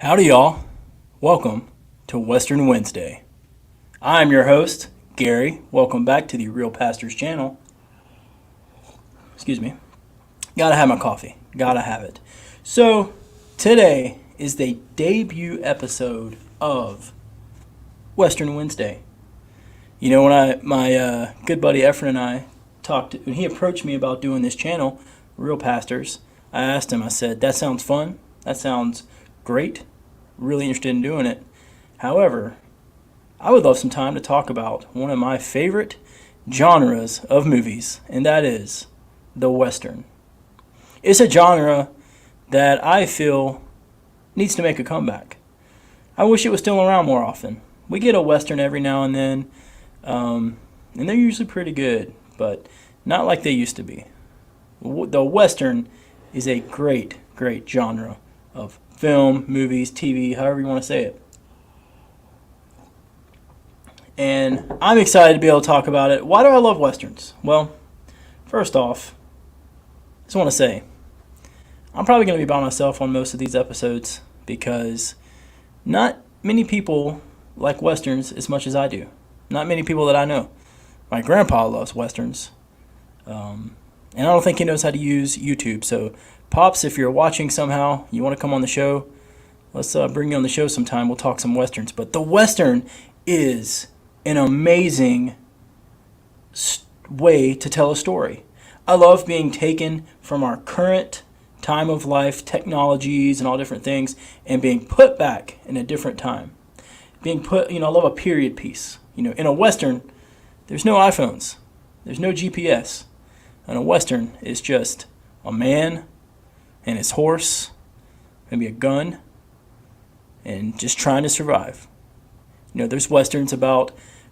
Howdy, y'all. Welcome to Western Wednesday. I'm your host, Gary. Welcome back to the Real Pastors channel. Excuse me. Gotta have my coffee. Gotta have it. So, today is the debut episode of Western Wednesday. You know, when my good buddy Efren and I when he approached me about doing this channel, Real Pastors, I asked him, I said, that sounds fun. That sounds great. Really interested in doing it. However, I would love some time to talk about one of my favorite genres of movies, and that is the Western. It's a genre that I feel needs to make a comeback. I wish it was still around more often. We get a Western every now and then, and they're usually pretty good, but not like they used to be. The Western is a great genre of film, movies, TV, however you want to say it. And I'm excited to be able to talk about it. Why do I love Westerns? Well, first off, I just want to say, I'm probably going to be by myself on most of these episodes because not many people like Westerns as much as I do. Not many people that I know. My grandpa loves Westerns. And I don't think he knows how to use YouTube. So, Pops, if you're watching somehow, you want to come on the show, let's bring you on the show sometime. We'll talk some Westerns. But the Western is an amazing way to tell a story. I love being taken from our current time of life, technologies and all different things, and being put back in a different time. I love a period piece. In a Western, there's no iPhones. There's no GPS. And a Western is just a man and his horse, maybe a gun, and just trying to survive. There's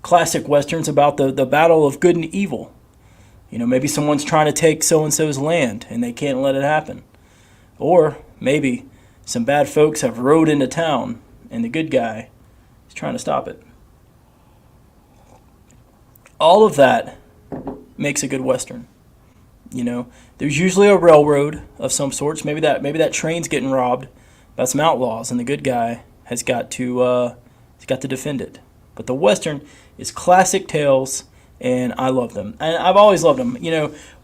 classic Westerns about the battle of good and evil. Maybe someone's trying to take so-and-so's land and they can't let it happen. Or maybe some bad folks have rode into town and the good guy is trying to stop it. All of that makes a good Western. There's usually a railroad of some sorts. Maybe that train's getting robbed by some outlaws, and the good guy has got to defend it. But the Western is classic tales, and I love them. And I've always loved them.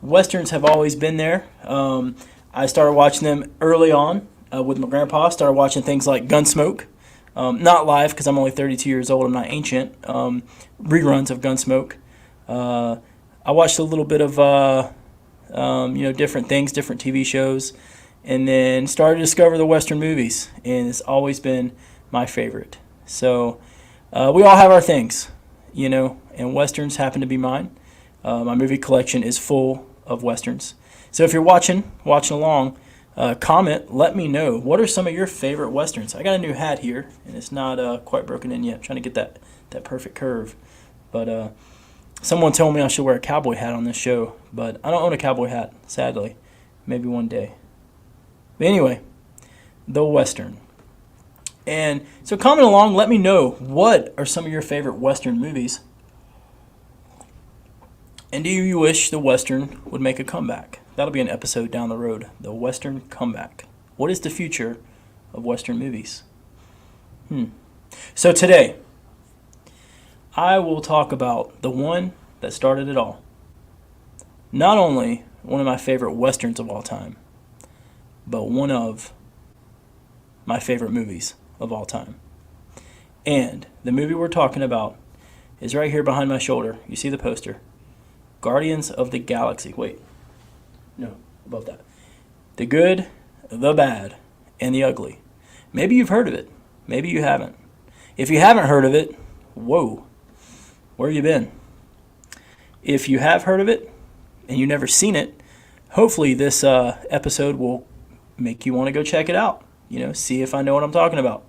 Westerns have always been there. I started watching them early on with my grandpa. Started watching things like Gunsmoke. Not live because I'm only 32 years old. I'm not ancient. Reruns of Gunsmoke. I watched a little bit of different things, different TV shows, and then started to discover the Western movies, and it's always been my favorite. So we all have our things, and Westerns happen to be mine. My movie collection is full of Westerns. So if you're watching along, comment, let me know, what are some of your favorite Westerns? I got a new hat here, and it's not quite broken in yet. I'm trying to get that perfect curve, but someone told me I should wear a cowboy hat on this show, but I don't own a cowboy hat, sadly. Maybe one day. But anyway, the Western. And so comment along, let me know, what are some of your favorite Western movies? And do you wish the Western would make a comeback? That'll be an episode down the road, the Western comeback. What is the future of Western movies? So today, I will talk about the one that started it all. Not only one of my favorite Westerns of all time, but one of my favorite movies of all time. And the movie we're talking about is right here behind my shoulder. You see the poster. Guardians of the Galaxy. Wait. No, above that. The Good, the Bad, and the Ugly. Maybe you've heard of it. Maybe you haven't. If you haven't heard of it, whoa. Where you been? If you have heard of it and you've never seen it, hopefully this episode will make you want to go check it out. See if I know what I'm talking about.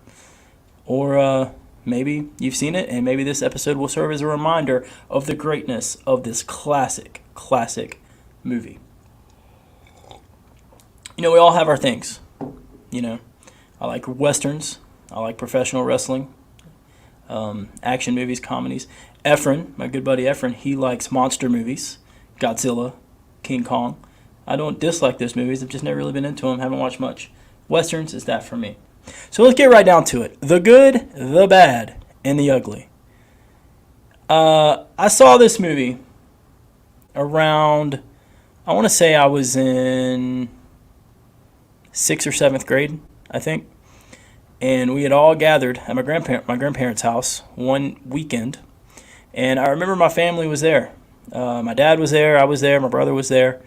Or maybe you've seen it, and maybe this episode will serve as a reminder of the greatness of this classic movie. We all have our things. I like Westerns. I like professional wrestling. Action movies, comedies. Efren, my good buddy Efren, he likes monster movies. Godzilla, King Kong. I don't dislike those movies. I've just never really been into them. Haven't watched much. Westerns is that for me. So let's get right down to it. The Good, the Bad, and the Ugly. I saw this movie around, I want to say I was in 6th or 7th grade, I think. And we had all gathered at my grandparents' house one weekend. And I remember my family was there. My dad was there, I was there, my brother was there.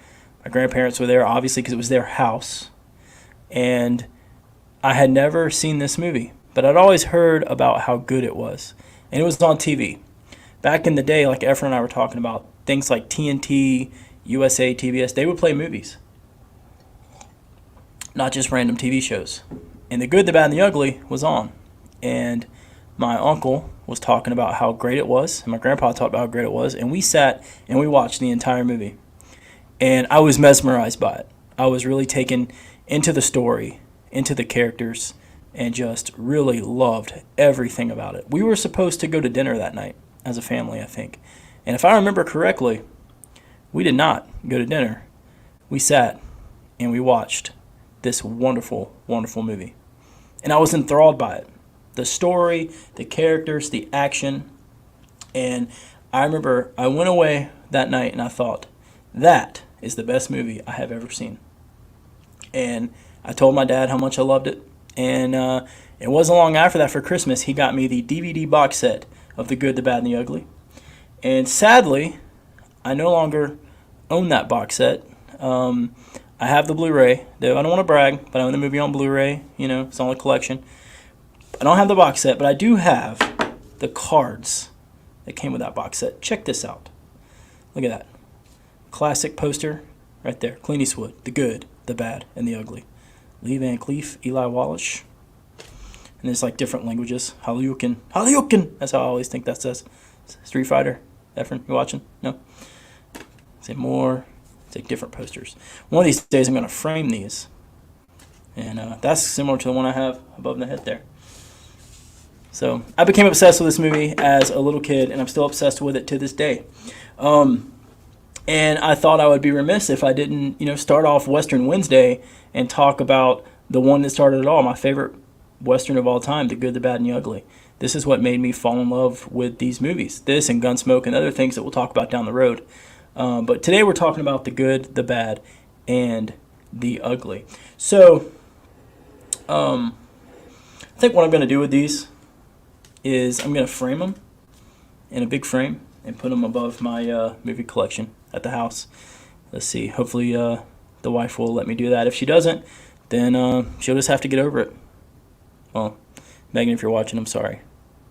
My grandparents were there, obviously, because it was their house. And I had never seen this movie, but I'd always heard about how good it was. And it was on TV. Back in the day, like Efren and I were talking about, things like TNT, USA, TBS, they would play movies, not just random TV shows. And The Good, the Bad, and the Ugly was on. And my uncle was talking about how great it was, and my grandpa talked about how great it was, and we sat and we watched the entire movie. And I was mesmerized by it. I was really taken into the story, into the characters, and just really loved everything about it. We were supposed to go to dinner that night as a family, I think. And if I remember correctly, we did not go to dinner. We sat and we watched this wonderful, wonderful movie. And I was enthralled by it. The story, the characters, the action. And I remember I went away that night and I thought, that is the best movie I have ever seen. And I told my dad how much I loved it. And it wasn't long after that, for Christmas, he got me the DVD box set of The Good, the Bad, and the Ugly. And sadly, I no longer own that box set. I have the Blu-ray, though I don't want to brag, but I own the movie on Blu-ray. You know, it's on a collection. I don't have the box set, but I do have the cards that came with that box set. Check this out. Look at that. Classic poster right there. Clint Eastwood, The Good, the Bad, and the Ugly. Lee Van Cleef, Eli Wallace. And there's like different languages. Halyukin. Halyukin! That's how I always think that says. Street Fighter. Efren, you watching? No? Say more. Take different posters. One of these days I'm going to frame these. And that's similar to the one I have above the head there. So I became obsessed with this movie as a little kid, and I'm still obsessed with it to this day. And I thought I would be remiss if I didn't, start off Western Wednesday and talk about the one that started it all, my favorite Western of all time, The Good, the Bad, and the Ugly. This is what made me fall in love with these movies. This and Gunsmoke and other things that we'll talk about down the road. But today we're talking about The Good, the Bad, and the Ugly. So I think what I'm going to do with these is I'm going to frame them in a big frame and put them above my movie collection at the house. Let's see. Hopefully the wife will let me do that. If she doesn't, then she'll just have to get over it. Well, Megan, if you're watching, I'm sorry.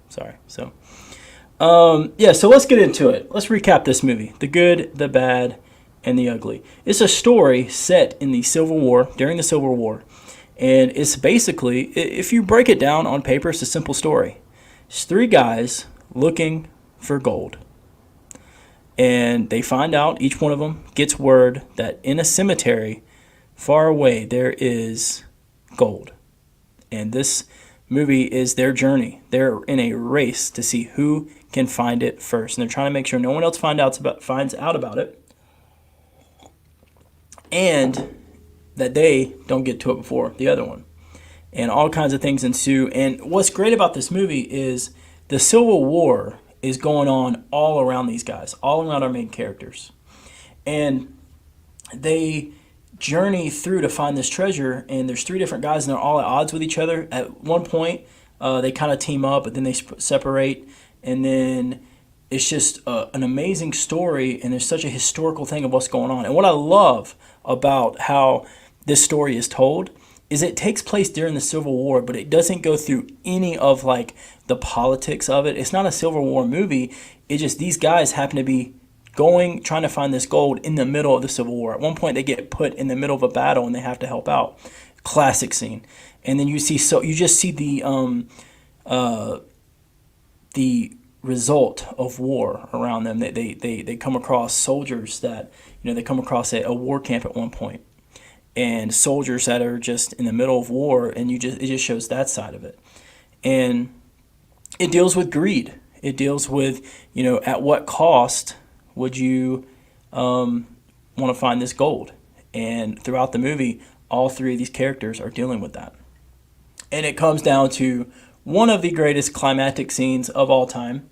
Sorry. So, so let's get into it. Let's recap this movie. The Good, the Bad, and the Ugly. It's a story set in the Civil War, during the Civil War. And it's basically, if you break it down on paper, it's a simple story. It's three guys looking for gold. And they find out, each one of them gets word that in a cemetery far away there is gold. And this movie is their journey. They're in a race to see who can find it first. And they're trying to make sure no one else finds out about it. And that they don't get to it before the other one. And all kinds of things ensue. And what's great about this movie is the Civil War is going on all around these guys, all around our main characters. And they journey through to find this treasure, and there's three different guys, and they're all at odds with each other. At one point, they kind of team up, but then they separate, and then it's just an amazing story, and there's such a historical thing of what's going on. And what I love about how this story is told is it takes place during the Civil War, but it doesn't go through any of like the politics of it. It's not a Civil War movie. It's just these guys happen to be trying to find this gold in the middle of the Civil War. At one point, they get put in the middle of a battle and they have to help out. Classic scene. And then you just see the result of war around them. They come across soldiers that they come across a war camp at one point, and soldiers that are just in the middle of war, and it just shows that side of it. And it deals with greed. It deals with at what cost would you want to find this gold? And throughout the movie, all three of these characters are dealing with that. And it comes down to one of the greatest climactic scenes of all time.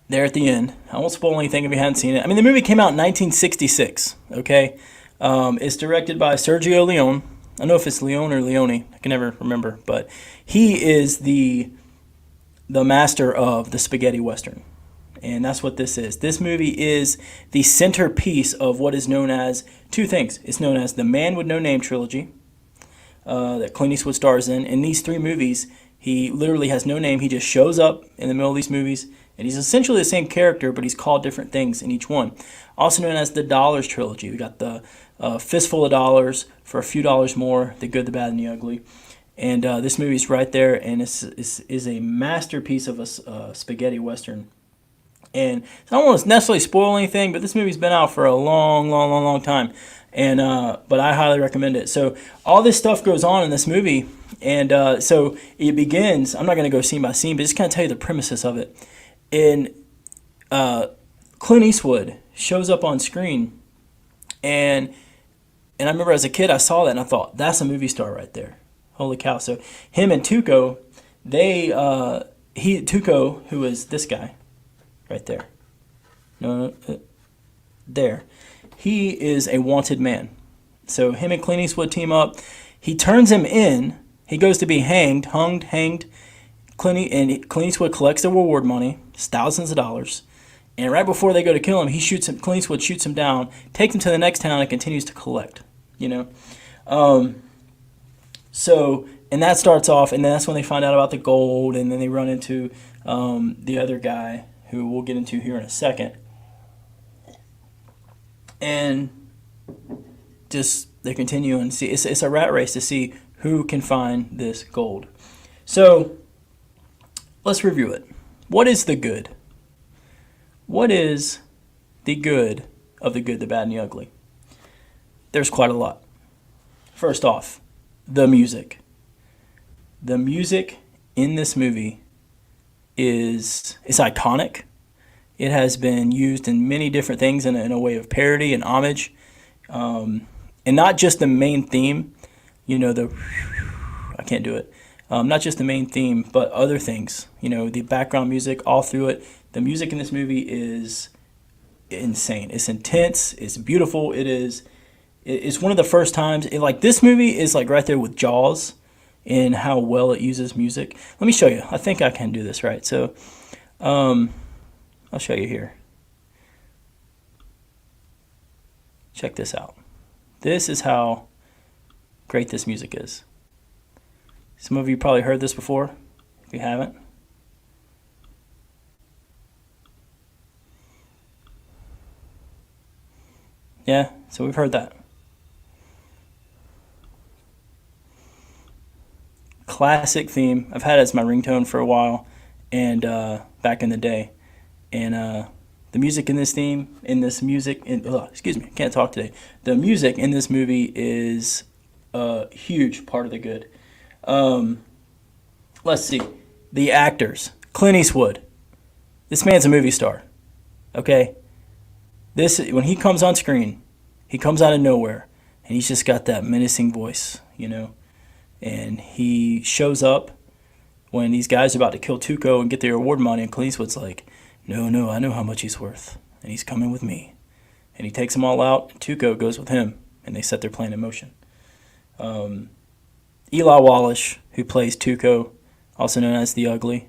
There at the end. I won't spoil anything if you haven't seen it. I mean, the movie came out in 1966, okay? It's directed by Sergio Leone. I don't know if it's Leone or Leone. I can never remember. But he is the master of the spaghetti western. And that's what this is. This movie is the centerpiece of what is known as two things. It's known as the Man with No Name Trilogy that Clint Eastwood stars in. In these three movies, he literally has no name. He just shows up in the middle of these movies, and he's essentially the same character, but he's called different things in each one. Also known as the Dollars Trilogy. We got the Fistful of Dollars for a few dollars more, The Good, the Bad, and the Ugly. And this movie's right there, and is a masterpiece of a spaghetti western. And I don't want to necessarily spoil anything, but this movie's been out for a long time. And but I highly recommend it. So all this stuff goes on in this movie, and so it begins. I'm not going to go scene by scene, but just kind of tell you the premises of it. And Clint Eastwood shows up on screen, and I remember as a kid I saw that and I thought, that's a movie star right there. Holy cow! So him and Tuco, Tuco, who is this guy, right there. No, there. He is a wanted man. So him and Clint Eastwood team up. He turns him in. He goes to be hanged. Clint Eastwood collects the reward money, it's thousands of dollars. And right before they go to kill him, Clint Eastwood shoots him down, takes him to the next town, and continues to collect. And that starts off, and then that's when they find out about the gold, and then they run into the other guy, who we'll get into here in a second. And just they continue and see. It's a rat race to see who can find this gold. So let's review it. What is the good? What is the good of The Good, the Bad, and the Ugly? There's quite a lot. First off, the music. The music in this movie is iconic. It has been used in many different things in a way of parody and homage. And not just the main theme, I can't do it. Not just the main theme, but other things. The background music all through it. The music in this movie is insane. It's intense. It's beautiful. It's one of the first times. This movie is right there with Jaws in how well it uses music. Let me show you. I think I can do this right. So, I'll show you here. Check this out. This is how great this music is. Some of you probably heard this before, if you haven't. Yeah, so we've heard that. Classic theme. I've had it as my ringtone for a while, and back in the day. And the music in this excuse me, I can't talk today. The music in this movie is a huge part of the good. Let's see. The actors. Clint Eastwood. This man's a movie star. Okay? When he comes on screen, he comes out of nowhere, and he's just got that menacing voice, And he shows up when these guys are about to kill Tuco and get their reward money, and Clint Eastwood's like, No, I know how much he's worth, and he's coming with me. And he takes them all out, and Tuco goes with him, and they set their plan in motion. Eli Wallace, who plays Tuco, also known as the Ugly,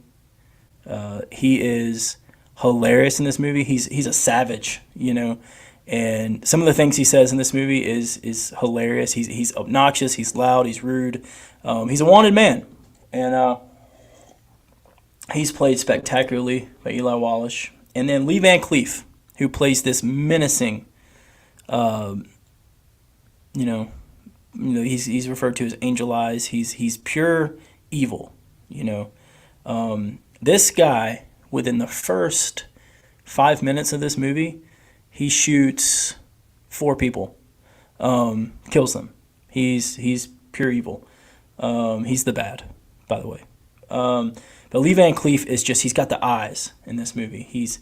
he is hilarious in this movie. He's a savage, and some of the things he says in this movie is hilarious. He's obnoxious, he's loud, he's rude. He's a wanted man, and he's played spectacularly by Eli Wallace. And then Lee Van Cleef, who plays this menacing, he's referred to as Angel Eyes. He's pure evil, This guy, within the first 5 minutes of this movie, he shoots 4 people, kills them. He's pure evil. He's the bad, by the way. But Lee Van Cleef is he's got the eyes in this movie. He's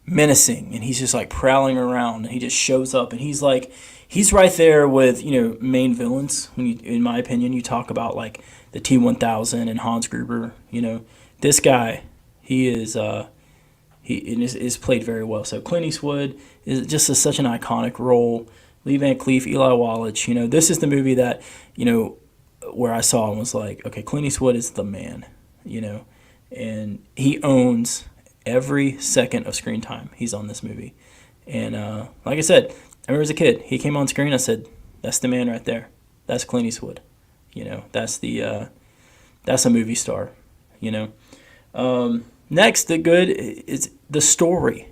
menacing, and he's just like prowling around, and he just shows up, and he's right there with, main villains. When you, in my opinion, you talk about like the T-1000 and Hans Gruber, this guy, he is played very well. So Clint Eastwood is just such an iconic role. Lee Van Cleef, Eli Wallace, this is the movie that, where I saw and was like, okay, Clint Eastwood is the man, and he owns every second of screen time he's on this movie. And like I said, I remember as a kid, he came on screen, I said, that's the man right there. That's Clint Eastwood. That's a movie star, Next, the good is the story.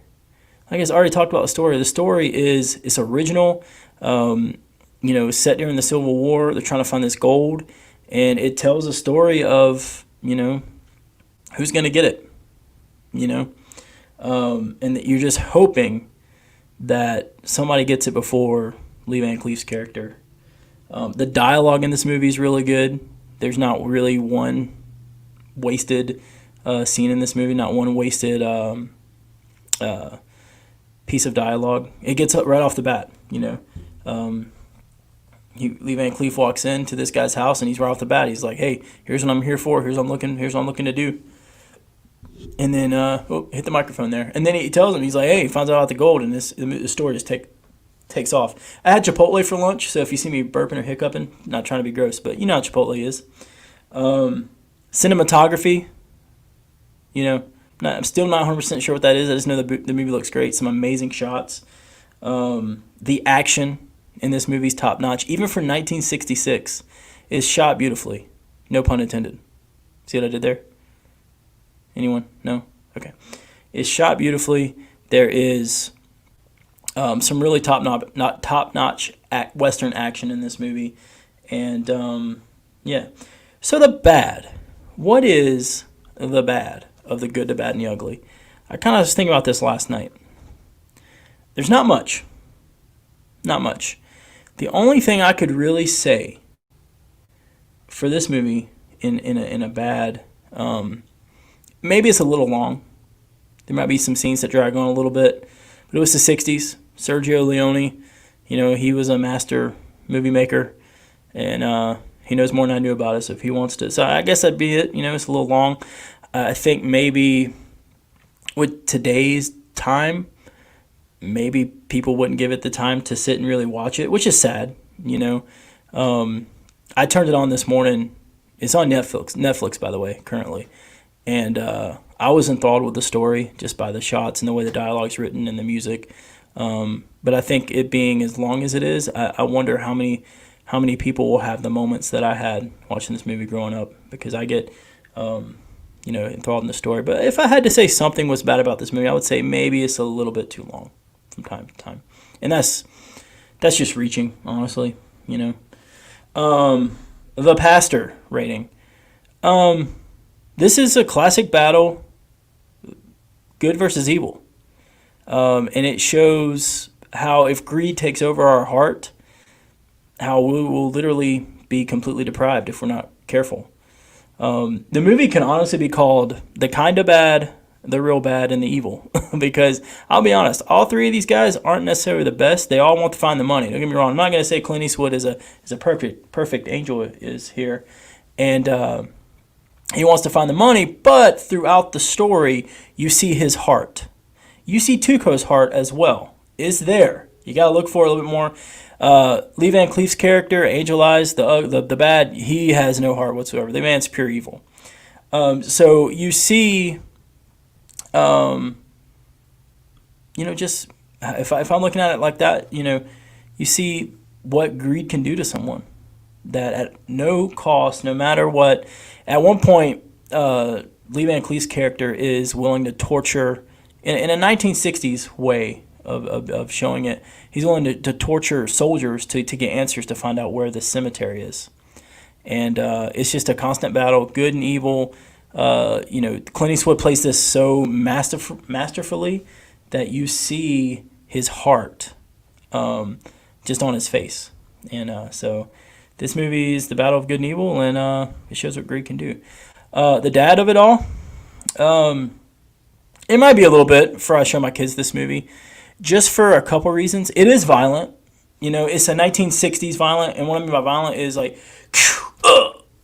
Like I already talked about the story. The story it's original, set during the Civil War. They're trying to find this gold, and it tells a story of, who's going to get it, and that you're just hoping that somebody gets it before Lee Van Cleef's character. The dialogue in this movie is really good. There's not really one wasted scene in this movie, not one wasted piece of dialogue. It gets up right off the bat, Lee Van Cleef walks into this guy's house, and he's right off the bat. He's like, "Hey, here's what I'm here for. Here's what I'm looking to do." And then, hit the microphone there. And then he tells him, he's like, "Hey," he finds out about the gold, and the story just takes off. I had Chipotle for lunch, so if you see me burping or hiccuping, not trying to be gross, but you know how Chipotle is. Cinematography, I'm still not 100% sure what that is. I just know the movie looks great. Some amazing shots. The action in this movie's top notch, even for 1966, is shot beautifully. No pun intended. See what I did there? Anyone? No? Okay. It's shot beautifully. There is some really top-notch Western action in this movie. And, yeah. So the bad. What is the bad of the good, the bad, and the ugly? I kind of was thinking about this last night. There's not much. Not much. The only thing I could really say for this movie in a bad... maybe it's a little long. There might be some scenes that drag on a little bit. But it was the 60s. Sergio Leone, he was a master movie maker. And he knows more than I knew about it. So if he wants to... So I guess that'd be it. It's a little long. I think maybe with today's time, maybe people wouldn't give it the time to sit and really watch it, which is sad. I turned it on this morning. It's on Netflix, by the way, currently. And I was enthralled with the story just by the shots and the way the dialogue's written and the music. But I think it being as long as it is, I wonder how many people will have the moments that I had watching this movie growing up, because I get, enthralled in the story. But if I had to say something was bad about this movie, I would say maybe it's a little bit too long from time to time. And that's just reaching, honestly, The Pastor rating. This is a classic battle, good versus evil. And it shows how if greed takes over our heart, how we will literally be completely deprived if we're not careful. The movie can honestly be called The Kind of Bad, The Real Bad, and The Evil. Because I'll be honest, all three of these guys aren't necessarily the best. They all want to find the money. Don't get me wrong. I'm not going to say Clint Eastwood is a perfect angel is here. And he wants to find the money, but throughout the story, you see his heart. You see Tuco's heart as well. It's there. You got to look for it a little bit more. Lee Van Cleef's character, Angel Eyes, the bad, he has no heart whatsoever. The man's pure evil. So you see, just if I'm looking at it like that, you see what greed can do to someone. That at no cost, no matter what. At one point, Lee Van Cleef's character is willing to torture, in a 1960s way of showing it, he's willing to torture soldiers to get answers to find out where the cemetery is. And it's just a constant battle, good and evil. Clint Eastwood plays this so masterfully that you see his heart just on his face. And so this movie is the battle of good and evil, and it shows what greed can do. The dad of it all, It might be a little bit before I show my kids this movie, just for a couple reasons. It is violent. It's a 1960s violent, and what I mean by violent is like,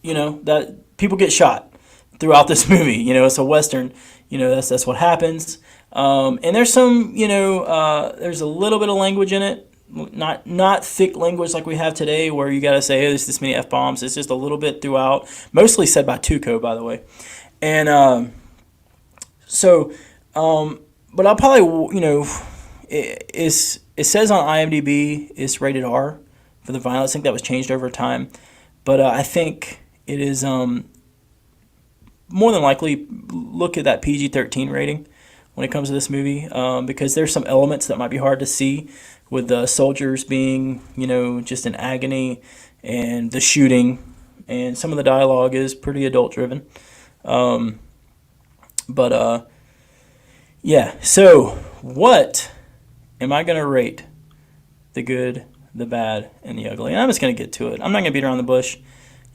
that people get shot throughout this movie. It's a Western. That's what happens. And there's some, there's a little bit of language in it. Not thick language like we have today where you got to say, oh, there's this many F-bombs. It's just a little bit throughout, mostly said by Tuco, by the way. And but I'll probably, it says on IMDb it's rated R for the violence. I think that was changed over time. But I think it is more than likely look at that PG-13 rating when it comes to this movie, because there's some elements that might be hard to see with the soldiers being, just in agony, and the shooting, and some of the dialogue is pretty adult-driven. Yeah, so what am I going to rate the good, the bad, and the ugly? And I'm just going to get to it. I'm not going to beat around the bush.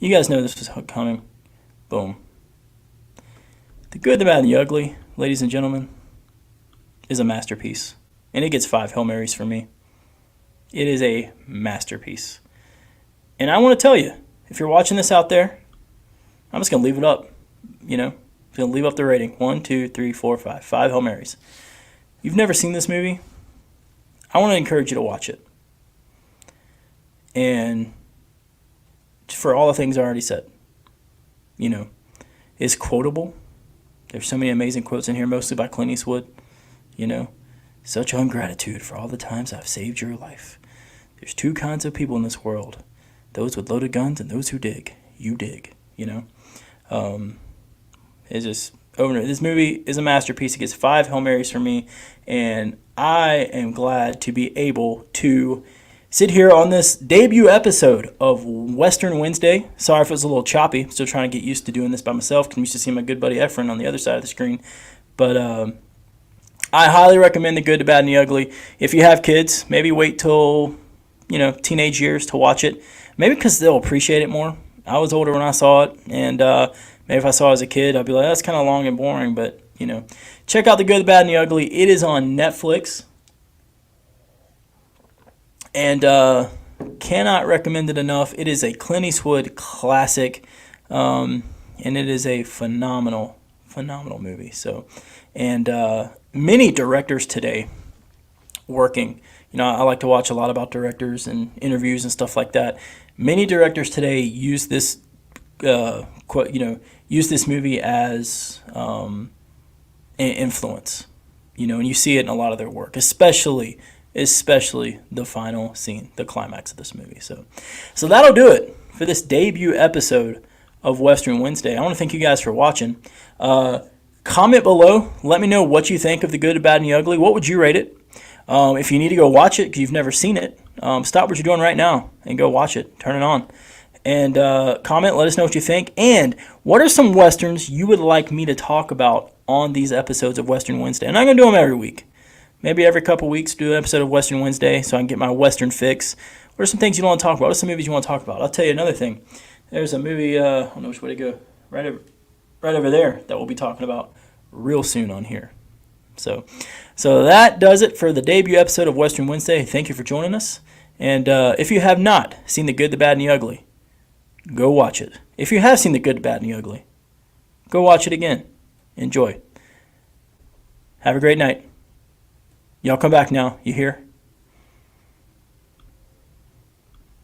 You guys know this was coming. Boom. The good, the bad, and the ugly, ladies and gentlemen, is a masterpiece. And it gets 5 Hail Marys for me. It is a masterpiece. And I want to tell you, if you're watching this out there, I'm just going to leave it up. I'm going to leave up the rating. 1, 2, 3, 4, 5. 5 Hail Marys. You've never seen this movie? I want to encourage you to watch it. And for all the things I already said, it's quotable. There's so many amazing quotes in here, mostly by Clint Eastwood. Such ungratitude for all the times I've saved your life. There's 2 kinds of people in this world. Those with loaded guns and those who dig. You dig, It's just over. This movie is a masterpiece. It gets 5 Hail Marys from me, and I am glad to be able to sit here on this debut episode of Western Wednesday. Sorry if it was a little choppy. I'm still trying to get used to doing this by myself because I'm used to seeing my good buddy Efren on the other side of the screen. But I highly recommend The Good, the Bad, and the Ugly. If you have kids, maybe wait till teenage years to watch it. Maybe because they'll appreciate it more. I was older when I saw it, and maybe if I saw it as a kid, I'd be like, that's kind of long and boring. But, check out The Good, the Bad, and the Ugly. It is on Netflix. And cannot recommend it enough. It is a Clint Eastwood classic, and it is a phenomenal movie. So, and many directors today working. I like to watch a lot about directors and interviews and stuff like that. Many directors today use this, use this movie as an influence. And you see it in a lot of their work, especially the final scene, the climax of this movie. So that'll do it for this debut episode of Western Wednesday. I want to thank you guys for watching. Comment below. Let me know what you think of The Good, the Bad, and the Ugly. What would you rate it? If you need to go watch it because you've never seen it, stop what you're doing right now and go watch it. Turn it on. And comment. Let us know what you think. And what are some Westerns you would like me to talk about on these episodes of Western Wednesday? And I'm going to do them every week. Maybe every couple weeks do an episode of Western Wednesday so I can get my Western fix. What are some things you want to talk about? What are some movies you want to talk about? I'll tell you another thing. There's a movie, I don't know which way to go, right over there that we'll be talking about real soon on here. So that does it for the debut episode of Western Wednesday. Thank you for joining us. And if you have not seen The Good, the Bad, and the Ugly, go watch it. If you have seen The Good, the Bad, and the Ugly, go watch it again. Enjoy. Have a great night. Y'all come back now. You hear?